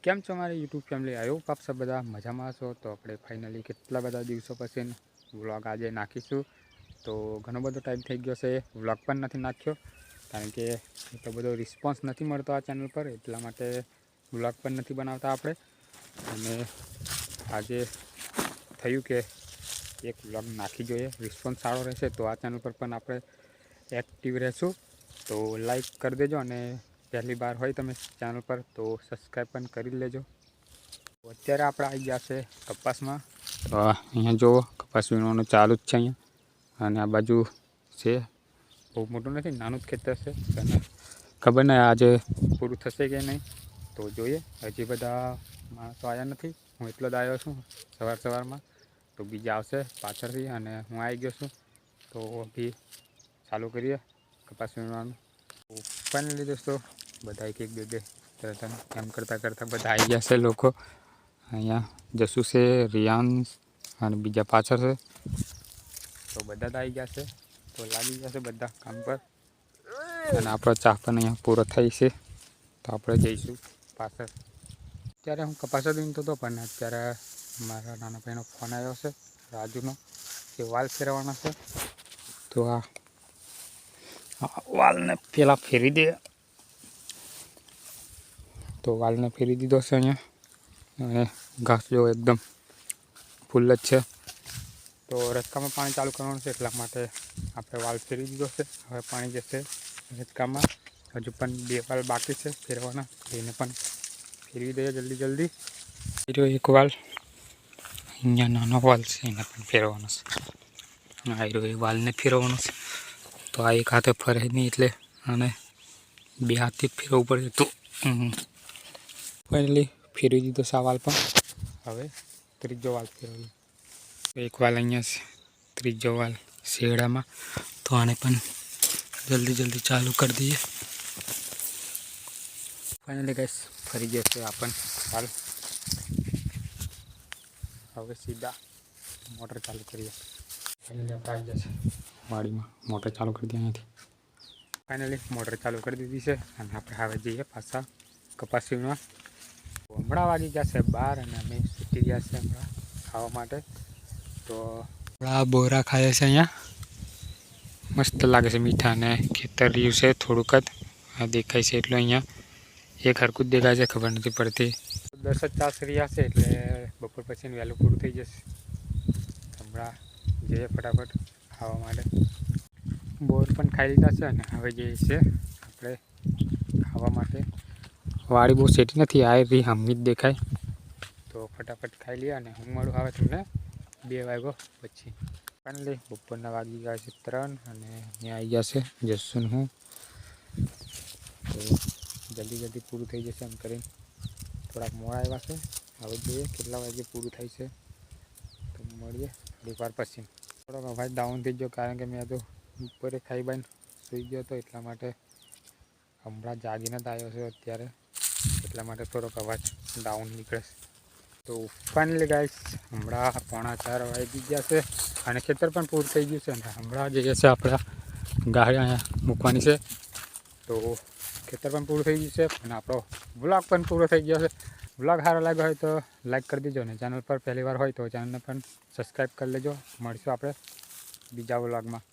કેમ છો મારી યુટ્યુબ ફેમિલી? આઈ હોપ આપ सब બધા મજામાં છો। તો આપણે ફાઇનલી કેટલા બધા દિવસો પછી વ્લોગ આજે નાખીશું। તો ઘણો બધો ટાઈમ થઈ ગયો છે, વ્લોગ પણ નથી નાખ્યો કારણ કે એટલો બધો રિસ્પોન્સ નથી મળતો આ ચેનલ પર, એટલા માટે વ્લોગ પણ નથી બનાવતા આપણે। અને આજે થયું કે એક વ્લોગ નાખી જોઈએ, રિસ્પોન્સ સારો રહેશે તો આ ચેનલ પર પણ આપણે એક્ટિવ રહેશું। તો લાઈક કરી દેજો અને પહેલી બાર હોય તમે ચેનલ પર તો સબસ્ક્રાઈબ પણ કરી લેજો। અત્યારે આપણે આવી ગયા છે કપાસમાં। તો અહીંયા જુઓ કપાસ વીણવાનું ચાલુ જ છે અહીંયા, અને આ બાજુ છે બહુ મોટું નથી, નાનું જ ખેતર છે। અને ખબર નહીં આજે પૂરું થશે કે નહીં, તો જોઈએ। હજી બધા માણસો આવ્યા નથી, હું એટલો જ આવ્યો છું સવારમાં। તો બીજા આવશે પાછળથી અને હું આવી ગયો છું, તો બી ચાલુ કરીએ કપાસ વીણવાનું। ફાઇનલી દોસ્તો બધા એક બે એમ કરતાં બધા આવી ગયા છે લોકો। અહીંયા જસુ છે, રિયાન્સ અને બીજા પાછળ છે, તો બધા જ આવી ગયા છે। તો લાગી ગયા છે બધા કામ પર, અને આપણો ચા પણ અહીંયા પૂરો થઈ છે, તો આપણે જઈશું પાછળ। અત્યારે હું કપાસ જ વીણતો હતો, પણ અત્યારે મારા નાના ભાઈનો ફોન આવ્યો છે રાજુનો, કે વાલ ફેરવવાના છે। તો આ વાલને પહેલાં ફેરવી દે, તો વાલને ફેરવી દીધો છે અહીંયા। અને ઘાસ જો એકદમ ફૂલ જ છે, તો રસ્કામાં પાણી ચાલુ કરવાનું છે, એટલા માટે આપણે વાલ ફેરવી દીધો છે। હવે પાણી જશે રસ્કામાં, હજુ પણ 2 વાલ બાકી છે ફેરવાના, એને પણ ફેરવી દઈએ જલ્દી। એક વાલ અહીંયા નાનો વાલ છે, એને પણ ફેરવવાનો છે। આ એ વાલને ફેરવવાનો છે, તો આ એક હાથે ફરે નહીં એટલે અને 2 હાથથી ફેરવવું પડે। તો ફાઇનલી ફેરવી દીધો છે આ વાલ પણ। હવે ત્રીજો વાલ ફેરવીએ, એક વાલ અહીંયા છે, ત્રીજો વાલ શેડામાં, તો આને પણ જલ્દી ચાલુ કરી દઈએ। ફાઇનલી ગાઈસ ફરી ગયો છે આ પણ વાલ। હવે સીધા મોટર ચાલુ કરીએ। ફાઇનલી આપણે આવી જશે વાડીમાં, મોટર ચાલુ કરી દઈએ અહીંયાથી। ફાઇનલી મોટર ચાલુ કરી દીધી છે, અને આપણે હવે જઈએ પાછા કપાસ વીણવા। હમણાં વાગી ગયા છે 12, અને અમે સૂતી ગયા છે હમણાં ખાવા માટે। તો આ બોરા ખાય છે અહીંયા, મસ્ત લાગે છે, મીઠા, અને ખેતર રહ્યું છે થોડુંક જ આ દેખાય છે એટલું। અહીંયા એક હરકું જ દેખાય છે, ખબર નથી પડતી। 10 જ તાસ રહ્યા છે એટલે બપોર પછી વહેલું પૂરું થઈ જશે। હમણાં જઈએ ફટાફટ ખાવા માટે। બોર પણ ખાઈ લીધા છે, અને હવે જઈએ છીએ આપણે ખાવા માટે। વાડી બહુ સેટી નથી, આ બી હમી જ દેખાય, તો ફટાફટ ખાઈ લઈએ અને હું મળું હવે તમને 2 વાગ્યા પછી। ફાઇનલી બપોરના વાગી ગયા છે 3, અને અહીંયા આવી ગયા છે જસુન હું, તો જલ્દી પૂરું થઈ જશે એમ કરીને થોડાક મોડા આવ્યા છે। હવે જોઈએ કેટલા વાગે પૂરું થાય છે, તો મળીએ થોડીક વાર પછી। થોડોક અવાજ ડાઉન થઈ ગયો કારણ કે મેં તો બપોરે ખાઈ બાઈને સૂઈ ગયો હતો, એટલા માટે હમણાં જાગીને જ આવ્યો છે અત્યારે, એટલા માટે થોડોક અવાજ ડાઉન નીકળે છે। તો ફાઇનલી ગાઈસ હમણાં 3:45 વાગી ગયા છે, અને ખેતર પણ પૂરું થઈ ગયું છે, અને હમણાં જઈએ છે આપણા ગાડી અહીંયા મૂકવાની છે। તો ખેતર પણ પૂરું થઈ ગયું છે, અને આપણો વ્લોગ પણ પૂરો થઈ ગયો છે। વ્લોગ સારો લાગ્યો હોય તો લાઈક કરી દેજો, અને ચેનલ પર પહેલી વાર હોય તો ચેનલને પણ સબસ્ક્રાઈબ કરી લેજો। મળીશું આપણે બીજા વ્લોગમાં।